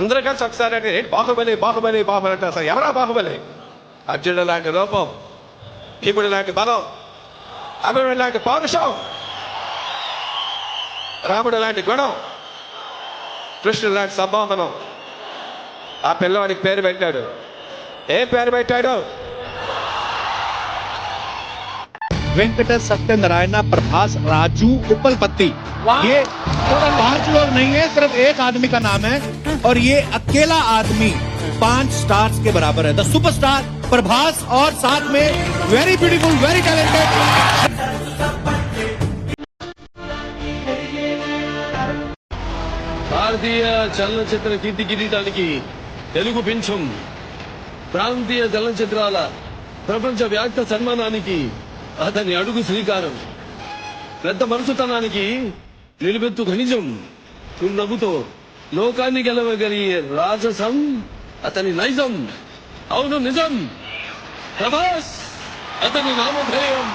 అందరూ కలిసి ఒకసారి అంటే బాహుబలి బాహుబలి బాహుబలి అంటే అసలు ఎవరా బాహుబలి? అర్జునుడు లాంటి రూపం, భీముడు లాంటి బలం, అభిమన్యుడు లాంటి పౌరుషం, రాముడు లాంటి గుణం, కృష్ణుడు లాంటి సంబోధనం. ఆ పిల్లవాడికి పేరు పెట్టాడు. ఏం పేరు పెట్టాడు? वेंकट सत्यनारायण प्रभास राजू उपलपति। ये 5 लोग नहीं है, सिर्फ एक आदमी का नाम है और ये अकेला आदमी 5 स्टार्स के बराबर है। द सुपरस्टार प्रभास और साथ में वेरी ब्यूटीफुल वेरी टैलेंटेड భారతీయ చలనచిత్ర కీర్తి కిరీటానికి తెలుగు పింఛం, ప్రాంతీయ చలనచిత్రాల ప్రపంచ వ్యాప్త సన్మానానికి అతని అడుగు శ్రీకారం, పెద్ద మనసుతనానికి నిలువెత్తు ఖనిజం, నవ్వుతో లోకాన్ని గెలవగలిగే రాజసం అతని నైజం. అవును నిజం, ప్రభాస్ అతని నామధేయం.